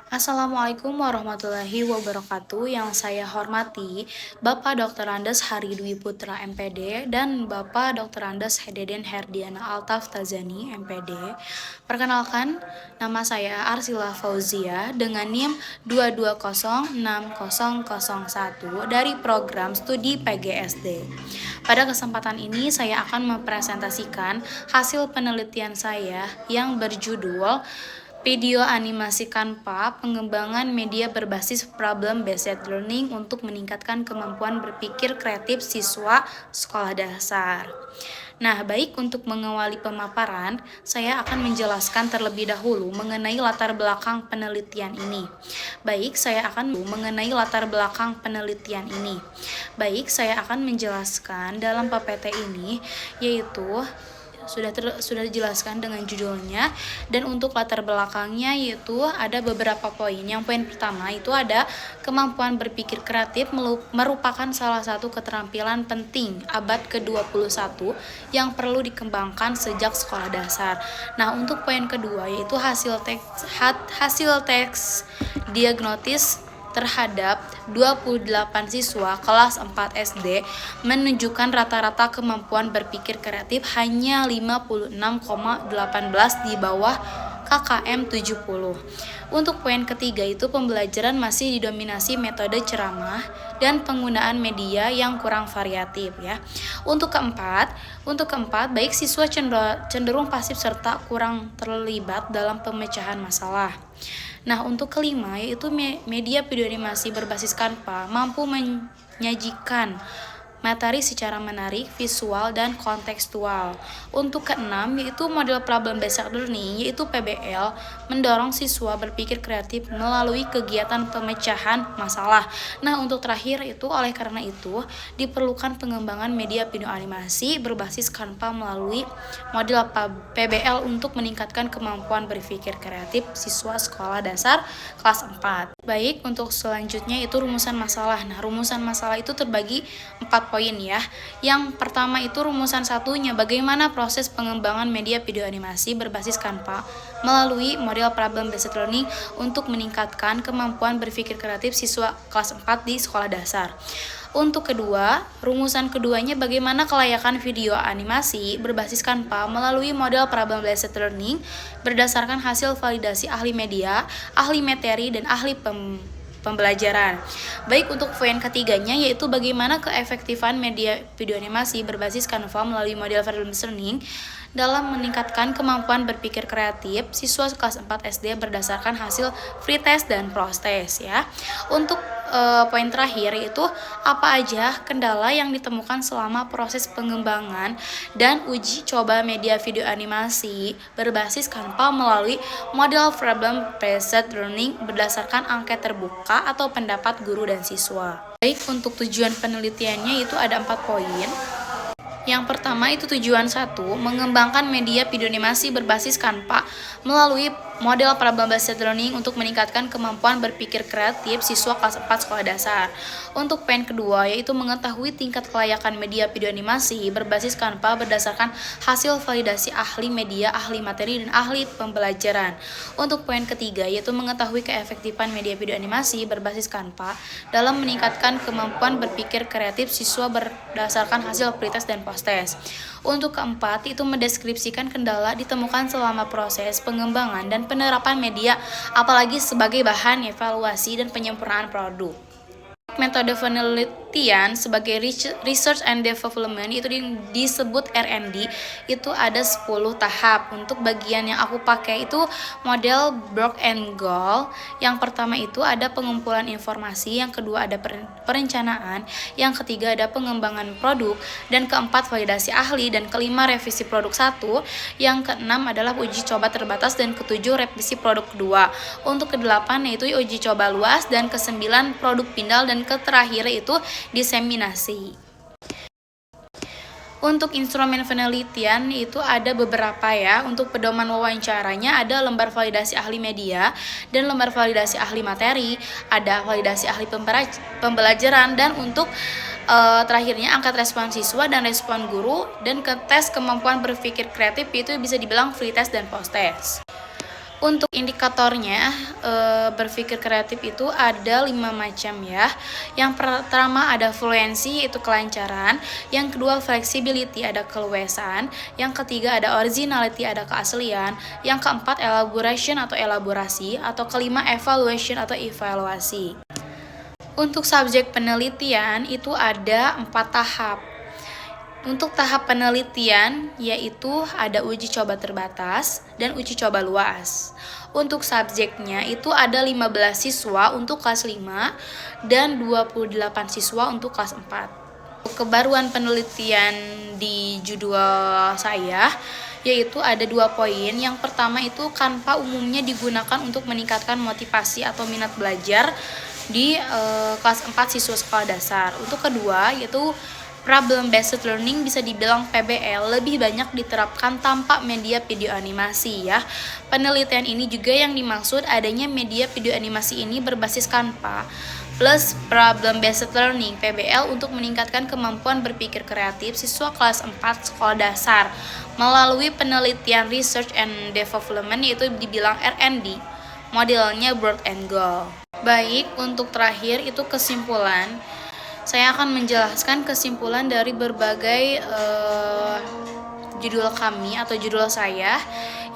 Assalamualaikum warahmatullahi wabarakatuh. Yang saya hormati Bapak Dr. Andes Hari Dwi Putra MPD dan Bapak Dr. Andes Hededen Herdiana Altaf Tazani MPD. Perkenalkan, nama saya Arsila Fauzia dengan NIM 2206001 dari program studi PGSD. Pada kesempatan ini saya akan mempresentasikan hasil penelitian saya yang berjudul Video animasi Canva, pengembangan media berbasis problem-based learning untuk meningkatkan kemampuan berpikir kreatif siswa sekolah dasar. Nah, baik, untuk mengawali pemaparan, saya akan menjelaskan terlebih dahulu mengenai latar belakang penelitian ini. Baik, saya akan menjelaskan dalam PPT ini, yaitu sudah dijelaskan dengan judulnya, dan untuk latar belakangnya yaitu ada beberapa poin. Yang poin pertama itu ada kemampuan berpikir kreatif merupakan salah satu keterampilan penting abad ke-21 yang perlu dikembangkan sejak sekolah dasar. Nah, untuk poin kedua yaitu hasil teks diagnotis terhadap 28 siswa kelas 4 SD menunjukkan rata-rata kemampuan berpikir kreatif hanya 56,18 di bawah KKM 70. Untuk poin ketiga itu pembelajaran masih didominasi metode ceramah dan penggunaan media yang kurang variatif ya. Untuk keempat, baik siswa cenderung pasif serta kurang terlibat dalam pemecahan masalah. Nah, untuk kelima yaitu media video animasi berbasis Canva mampu menyajikan materi secara menarik, visual, dan kontekstual. Untuk keenam yaitu model problem based learning yaitu PBL mendorong siswa berpikir kreatif melalui kegiatan pemecahan masalah. Nah, untuk terakhir itu oleh karena itu diperlukan pengembangan media video animasi berbasis Canva melalui model PBL untuk meningkatkan kemampuan berpikir kreatif siswa sekolah dasar kelas 4. Baik, untuk selanjutnya itu rumusan masalah. Nah, rumusan masalah itu terbagi 4 poin ya. Yang pertama itu rumusan satunya, bagaimana proses pengembangan media video animasi berbasis Canva melalui model problem based learning untuk meningkatkan kemampuan berpikir kreatif siswa kelas 4 di sekolah dasar. Untuk kedua, rumusan keduanya bagaimana kelayakan video animasi berbasis Canva melalui model problem based learning berdasarkan hasil validasi ahli media, ahli materi, dan ahli pembelajaran. Baik, untuk poin ketiganya yaitu bagaimana keefektifan media video animasi berbasis Canva melalui model problem learning dalam meningkatkan kemampuan berpikir kreatif siswa kelas 4 SD berdasarkan hasil free test dan pros test ya. Untuk poin terakhir yaitu apa aja kendala yang ditemukan selama proses pengembangan dan uji coba media video animasi berbasis Canva melalui model problem based learning berdasarkan angket terbuka atau pendapat guru dan siswa. Baik, untuk tujuan penelitiannya itu ada 4 poin. Yang pertama itu tujuan 1, mengembangkan media video animasi berbasis Canva melalui model problem based learning untuk meningkatkan kemampuan berpikir kreatif siswa kelas 4 sekolah dasar. Untuk poin kedua yaitu mengetahui tingkat kelayakan media video animasi berbasis Canva berdasarkan hasil validasi ahli media, ahli materi, dan ahli pembelajaran. Untuk poin ketiga yaitu mengetahui keefektifan media video animasi berbasis Canva dalam meningkatkan kemampuan berpikir kreatif siswa berdasarkan hasil pretest dan post-test. Untuk keempat itu mendeskripsikan kendala ditemukan selama proses pengembangan dan penerapan media, apalagi sebagai bahan evaluasi dan penyempurnaan produk. Metode penelitian sebagai research and development itu disebut R&D, itu ada 10 tahap. Untuk bagian yang aku pakai itu model Brock and Goal. Yang pertama itu ada pengumpulan informasi, yang kedua ada perencanaan, yang ketiga ada pengembangan produk, dan keempat validasi ahli, dan kelima revisi produk 1, yang keenam adalah uji coba terbatas, dan ketujuh revisi produk kedua. Untuk kedelapan yaitu uji coba luas, dan kesembilan produk pindal, dan terakhir itu diseminasi. Untuk instrumen penelitian itu ada beberapa ya. Untuk pedoman wawancaranya ada lembar validasi ahli media dan lembar validasi ahli materi, ada validasi ahli pembelajaran, dan untuk terakhirnya angkat respon siswa dan respon guru, dan ke tes kemampuan berpikir kreatif itu bisa dibilang free test dan post test. Untuk indikatornya, berpikir kreatif itu ada 5 macam ya. Yang pertama ada fluency, itu kelancaran. Yang kedua flexibility, ada keluasan. Yang ketiga ada originality, ada keaslian. Yang keempat elaboration atau elaborasi. Atau kelima evaluation atau evaluasi. Untuk subjek penelitian itu ada 4 tahap. Untuk tahap penelitian yaitu ada uji coba terbatas dan uji coba luas. Untuk subjeknya itu ada 15 siswa untuk kelas 5 dan 28 siswa untuk kelas 4. Kebaruan penelitian di judul saya yaitu ada 2 poin. Yang pertama itu Canva umumnya digunakan untuk meningkatkan motivasi atau minat belajar di kelas 4 siswa sekolah dasar. Untuk kedua yaitu problem based learning bisa dibilang PBL lebih banyak diterapkan tanpa media video animasi ya. Penelitian ini juga yang dimaksud adanya media video animasi ini berbasis Canva plus problem based learning PBL untuk meningkatkan kemampuan berpikir kreatif siswa kelas 4 sekolah dasar melalui penelitian research and development yaitu dibilang R&D. Modelnya Broad and Goal. Baik, untuk terakhir itu kesimpulan. Saya akan menjelaskan kesimpulan dari berbagai judul kami atau judul saya.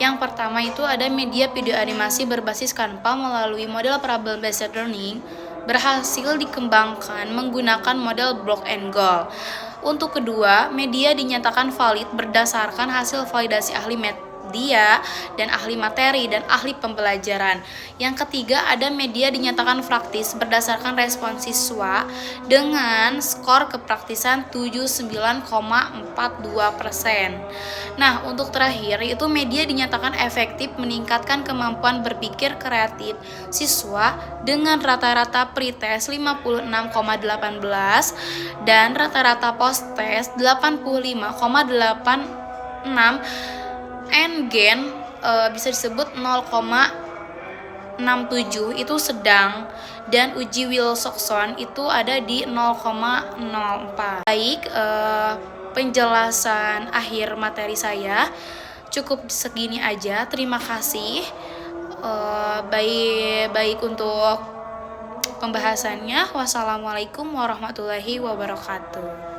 Yang pertama itu ada media video animasi berbasis Canva melalui model problem based learning berhasil dikembangkan menggunakan model Block and Goal. Untuk kedua, media dinyatakan valid berdasarkan hasil validasi ahli media dan ahli materi dan ahli pembelajaran. Yang ketiga, ada media dinyatakan praktis berdasarkan respon siswa dengan skor kepraktisan 79,42%. Nah, untuk terakhir itu media dinyatakan efektif meningkatkan kemampuan berpikir kreatif siswa dengan rata-rata pretest 56,18 dan rata-rata post-test 85,86 N-gen bisa disebut 0,67 itu sedang dan uji Wilson itu ada di 0,04. Baik, penjelasan akhir materi saya cukup segini aja. Terima kasih. Baik untuk pembahasannya. Wassalamualaikum warahmatullahi wabarakatuh.